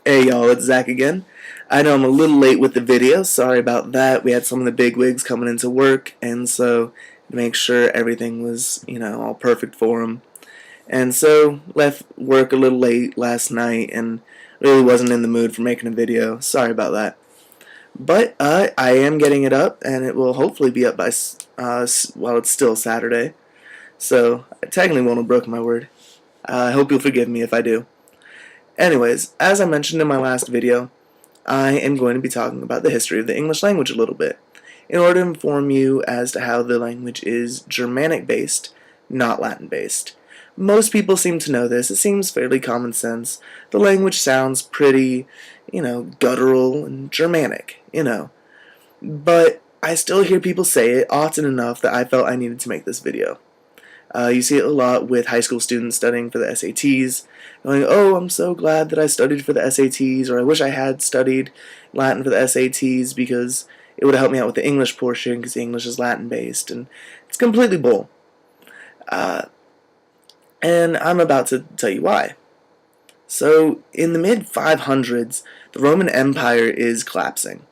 Hey y'all, it's Zach again. I know I'm a little late with the video, sorry about that. We had some of the big wigs coming into work, and so to make sure everything was, all perfect for them. And so left work a little late last night and really wasn't in the mood for making a video. Sorry about that. But I am getting it up, and it will hopefully be up by, while it's still Saturday. So I technically won't have broken my word. I hope you'll forgive me if I do. Anyways, as I mentioned in my last video, I am going to be talking about the history of the English language a little bit, in order to inform you as to how the language is Germanic based, not Latin based. Most people seem to know this. It seems fairly common sense. The language sounds pretty, guttural and Germanic. But I still hear people say it often enough that I felt I needed to make this video. You see it a lot with high school students studying for the SATs, going, oh, I'm so glad that I studied for the SATs, or I wish I had studied Latin for the SATs because it would have helped me out with the English portion because the English is Latin-based, and it's completely bull. And I'm about to tell you why. So, in the mid-500s, the Roman Empire is collapsing.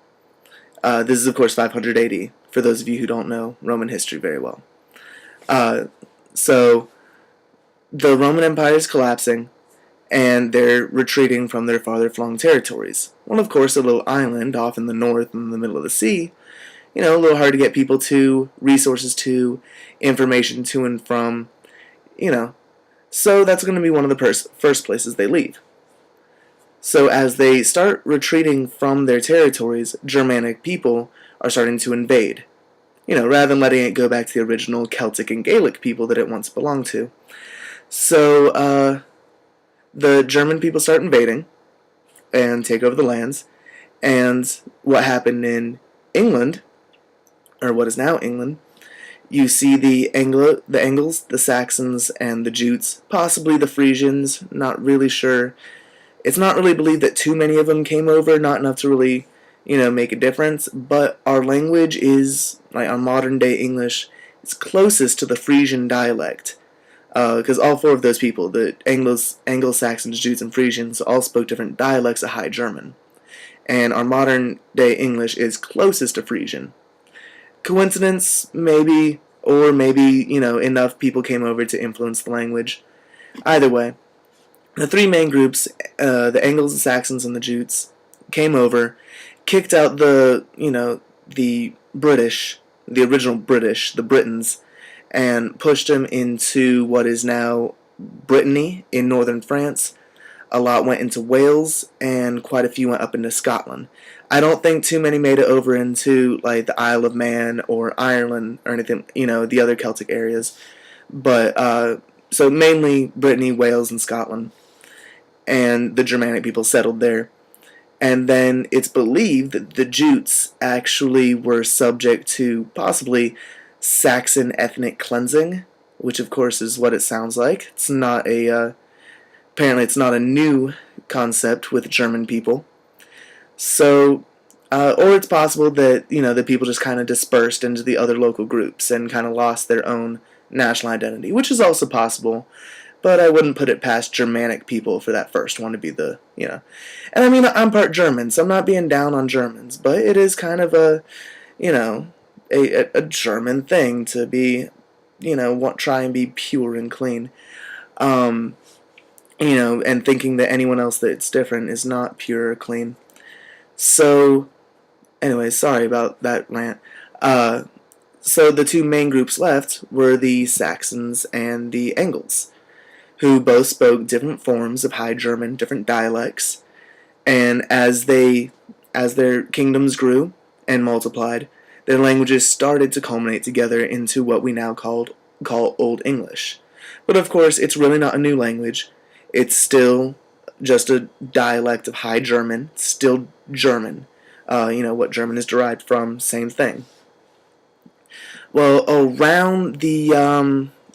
This is, of course, 500 AD, for those of you who don't know Roman history very well. So, the Roman Empire is collapsing, and they're retreating from their farther-flung territories. Well, of course, a little island off in the north in the middle of the sea, a little hard to get people to, resources to, information to and from, So that's going to be one of the first places they leave. So as they start retreating from their territories, Germanic people are starting to invade. Rather than letting it go back to the original Celtic and Gaelic people that it once belonged to. So, the German people start invading and take over the lands, and what happened in England, or what is now England, you see the Angles, the Saxons, and the Jutes, possibly the Frisians, not really sure. It's not really believed that too many of them came over, not enough to really make a difference, but our language is, like on modern day English, it's closest to the Frisian dialect. Because all four of those people, the Anglo-Saxons, Jutes, and Frisians, all spoke different dialects of High German. And our modern day English is closest to Frisian. Coincidence? Maybe. Or maybe, enough people came over to influence the language. Either way, the three main groups, the Anglo-Saxons and the Jutes, came over, kicked out the British, the original British, the Britons, and pushed them into what is now Brittany in northern France. A lot went into Wales, and quite a few went up into Scotland. I don't think too many made it over into like the Isle of Man or Ireland or anything, the other Celtic areas. But so mainly Brittany, Wales, and Scotland, and the Germanic people settled there. And then it's believed that the Jutes actually were subject to possibly Saxon ethnic cleansing, which of course is what it sounds like. It's not apparently it's not a new concept with German people. So, or it's possible that, the people just kind of dispersed into the other local groups and kind of lost their own national identity, which is also possible. But I wouldn't put it past Germanic people for that first one to be And I mean, I'm part German, so I'm not being down on Germans, but it is kind of a German thing to be, try and be pure and clean. And thinking that anyone else that's different is not pure or clean. So, anyway, sorry about that rant. So the two main groups left were the Saxons and the Angles, who both spoke different forms of High German, different dialects, and as their kingdoms grew and multiplied, their languages started to culminate together into what we now call Old English. But of course, it's really not a new language. It's still just a dialect of High German, still German. What German is derived from, same thing. Well, around the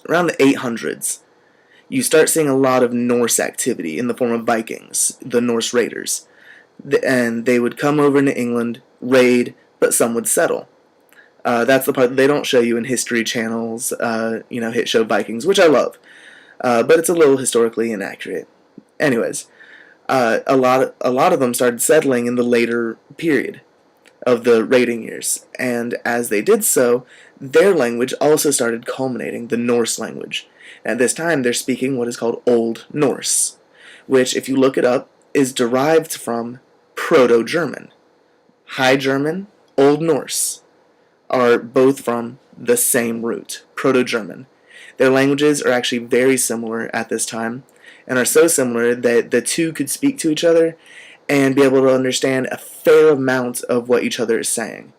800s, you start seeing a lot of Norse activity in the form of Vikings, the Norse raiders. And they would come over into England, raid, but some would settle. That's the part that they don't show you in history channels, hit show Vikings, which I love. But it's a little historically inaccurate. Anyways, A lot of them started settling in the later period of the raiding years, and as they did so, their language also started culminating, the Norse language. At this time, they're speaking what is called Old Norse, which, if you look it up, is derived from Proto-German. High German, Old Norse are both from the same root, Proto-German. Their languages are actually very similar at this time, and are so similar that the two could speak to each other and be able to understand a fair amount of what each other is saying.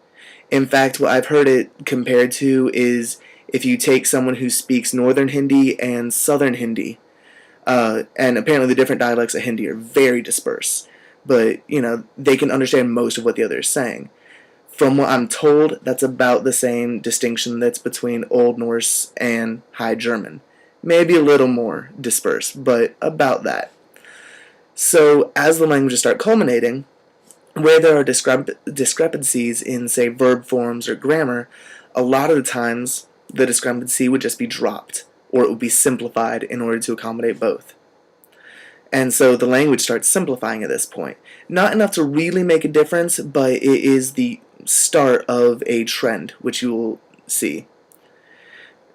In fact, what I've heard it compared to is if you take someone who speaks Northern Hindi and Southern Hindi, and apparently the different dialects of Hindi are very dispersed, but, they can understand most of what the other is saying. From what I'm told, that's about the same distinction that's between Old Norse and High German. Maybe a little more dispersed, but about that. So, as the languages start culminating, where there are discrepancies in, say, verb forms or grammar, a lot of the times the discrepancy would just be dropped, or it would be simplified in order to accommodate both. And so the language starts simplifying at this point. Not enough to really make a difference, but it is the start of a trend, which you will see.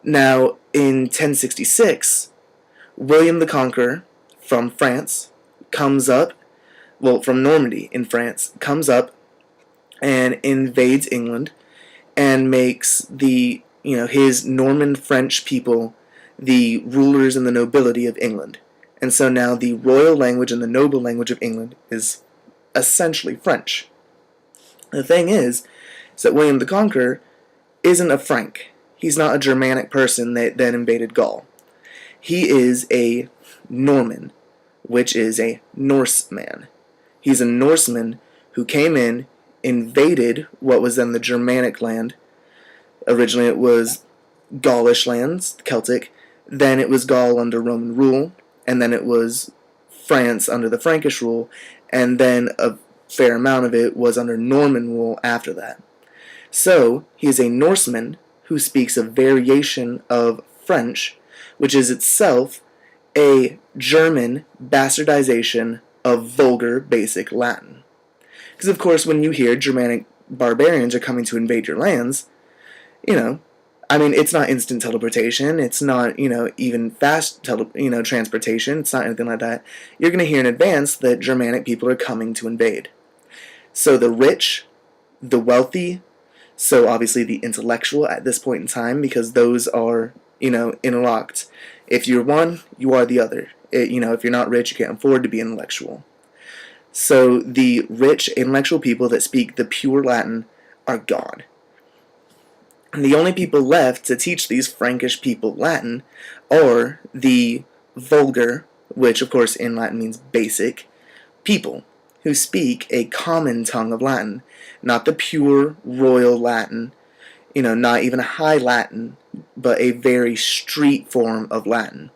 Now, in 1066, William the Conqueror from France comes up, from Normandy in France, comes up and invades England and makes his Norman French people the rulers and the nobility of England. And so now the royal language and the noble language of England is essentially French. The thing is that William the Conqueror isn't a Frank. He's not a Germanic person that then invaded Gaul. He is a Norman, which is a Norseman. He's a Norseman who came in, invaded what was then the Germanic land. Originally it was Gaulish lands, Celtic. Then it was Gaul under Roman rule, and then it was France under the Frankish rule, and then a fair amount of it was under Norman rule after that. So, he is a Norseman who speaks a variation of French, which is itself a German bastardization of vulgar basic Latin. Because, of course, when you hear Germanic barbarians are coming to invade your lands, it's not instant teleportation, it's not, even fast transportation, it's not anything like that. You're going to hear in advance that Germanic people are coming to invade. So the rich, the wealthy, so obviously the intellectual at this point in time, because those are, interlocked. If you're one, you are the other. If you're not rich, you can't afford to be intellectual. So the rich, intellectual people that speak the pure Latin are gone. And the only people left to teach these Frankish people Latin are the vulgar, which of course in Latin means basic, people who speak a common tongue of Latin, not the pure royal Latin, not even a high Latin, but a very street form of Latin.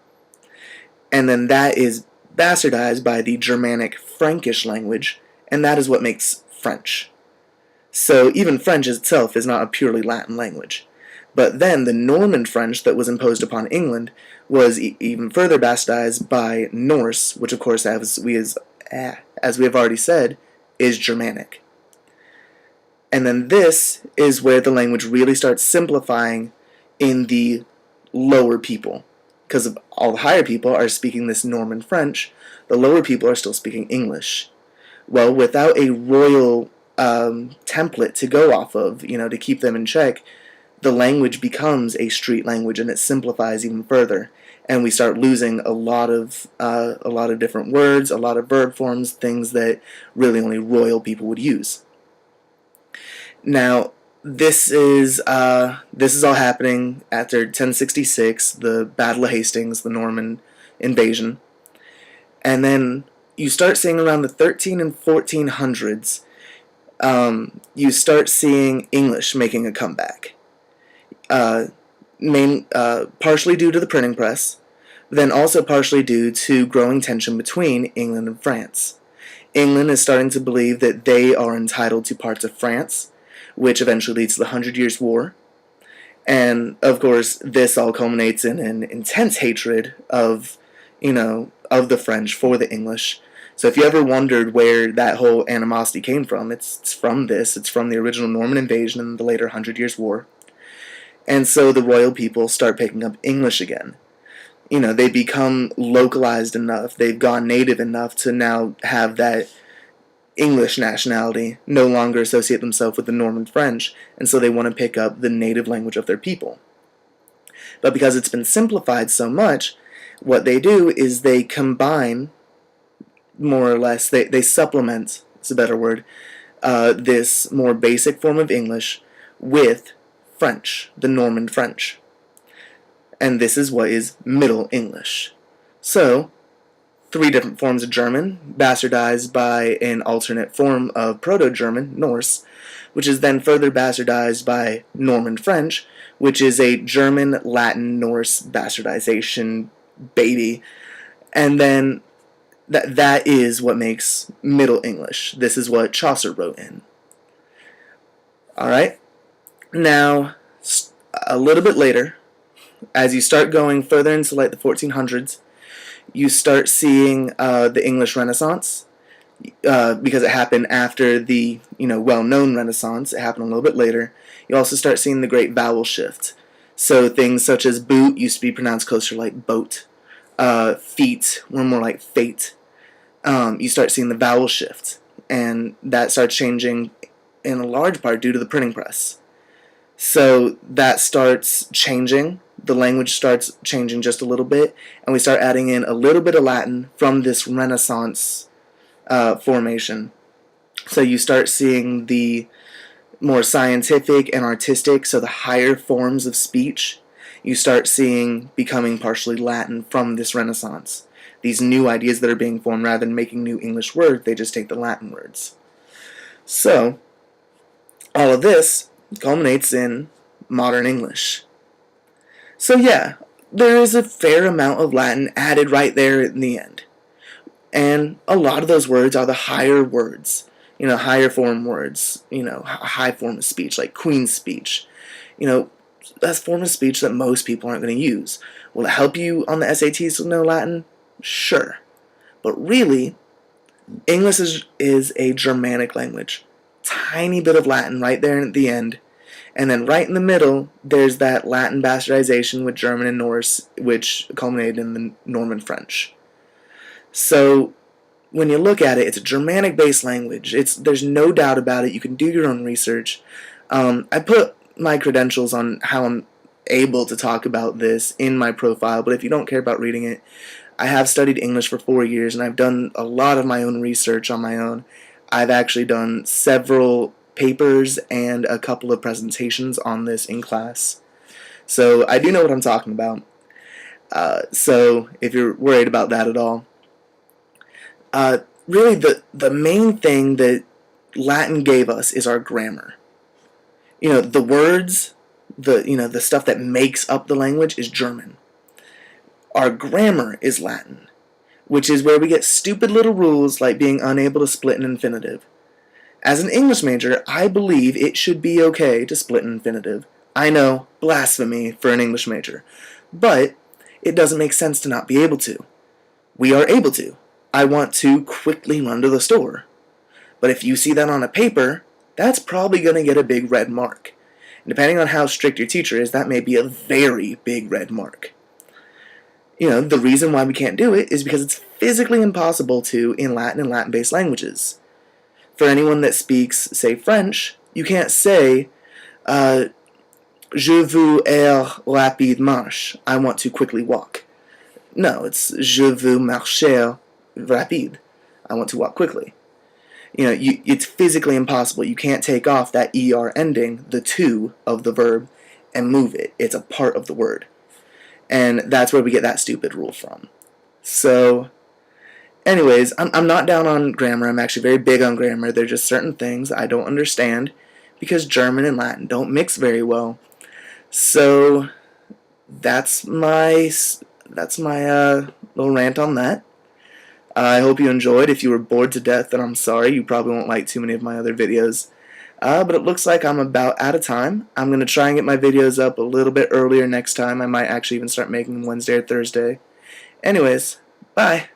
And then that is bastardized by the Germanic Frankish language, and that is what makes French. So even French itself is not a purely Latin language. But then the Norman French that was imposed upon England was even further bastardized by Norse, which of course, as we have already said, is Germanic. And then this is where the language really starts simplifying in the lower people. Because all the higher people are speaking this Norman French, the lower people are still speaking English. Well, without a royal template to go off of, to keep them in check, the language becomes a street language and it simplifies even further. And we start losing a lot of different words, a lot of verb forms, things that really only royal people would use. Now, this is all happening after 1066, the Battle of Hastings, the Norman invasion. And then you start seeing around the 13 and 1400s, you start seeing English making a comeback. Partially due to the printing press, then also partially due to growing tension between England and France. England is starting to believe that they are entitled to parts of France, which eventually leads to the 100 Years' War. And, of course, this all culminates in an intense hatred of the French for the English, So if you ever wondered where that whole animosity came from, it's from this. It's from the original Norman invasion and the later Hundred Years' War. And so the royal people start picking up English again. They become localized enough, they've gone native enough to now have that English nationality, no longer associate themselves with the Norman French, and so they want to pick up the native language of their people. But because it's been simplified so much, what they do is they combine, more or less, they supplement, it's a better word, this more basic form of English with French, the Norman French. And this is what is Middle English. So, 3 different forms of German, bastardized by an alternate form of Proto-German, Norse, which is then further bastardized by Norman French, which is a German, Latin, Norse bastardization baby. And then that is what makes Middle English. This is what Chaucer wrote in. Alright? Now, a little bit later, as you start going further into like the 1400s, you start seeing the English Renaissance, because it happened after the well-known Renaissance. It happened a little bit later. You also start seeing the great vowel shift. So things such as boot used to be pronounced closer like boat. Feet were more like fate. You start seeing the vowel shift, and that starts changing in a large part due to the printing press. So that starts changing. The language starts changing just a little bit, and we start adding in a little bit of Latin from this Renaissance formation. So you start seeing the more scientific and artistic, so the higher forms of speech, you start seeing becoming partially Latin from this Renaissance. These new ideas that are being formed, rather than making new English words, they just take the Latin words. So, all of this culminates in modern English. So yeah, there is a fair amount of Latin added right there in the end. And a lot of those words are the higher words, higher form words, a high form of speech, like Queen's speech. That's a form of speech that most people aren't going to use. Will it help you on the SATs to know Latin? Sure. But really, English is a Germanic language. Tiny bit of Latin right there at the end. And then right in the middle, there's that Latin bastardization with German and Norse, which culminated in the Norman French. So, when you look at it, it's a Germanic-based language. There's no doubt about it. You can do your own research. I put my credentials on how I'm able to talk about this in my profile, but if you don't care about reading it, I have studied English for 4 years, and I've done a lot of my own research on my own. I've actually done several papers and a couple of presentations on this in class. So I do know what I'm talking about. So if you're worried about that at all, really the main thing that Latin gave us is our grammar. The words, the stuff that makes up the language is German. Our grammar is Latin, which is where we get stupid little rules like being unable to split an infinitive. As an English major, I believe it should be okay to split an infinitive. I know, blasphemy for an English major. But it doesn't make sense to not be able to. We are able to. I want to quickly run to the store. But if you see that on a paper, that's probably going to get a big red mark. And depending on how strict your teacher is, that may be a very big red mark. The reason why we can't do it is because it's physically impossible to in Latin and Latin-based languages. For anyone that speaks, say, French, you can't say, je veux ir rapide marche. I want to quickly walk. No, it's je veux marcher rapide. I want to walk quickly. It's physically impossible. You can't take off that ER ending, the to of the verb, and move it. It's a part of the word. And that's where we get that stupid rule from. So, anyways, I'm not down on grammar. I'm actually very big on grammar. There are just certain things I don't understand because German and Latin don't mix very well. So that's my little rant on that. I hope you enjoyed. If you were bored to death, then I'm sorry. You probably won't like too many of my other videos. But it looks like I'm about out of time. I'm going to try and get my videos up a little bit earlier next time. I might actually even start making them Wednesday or Thursday. Anyways, bye.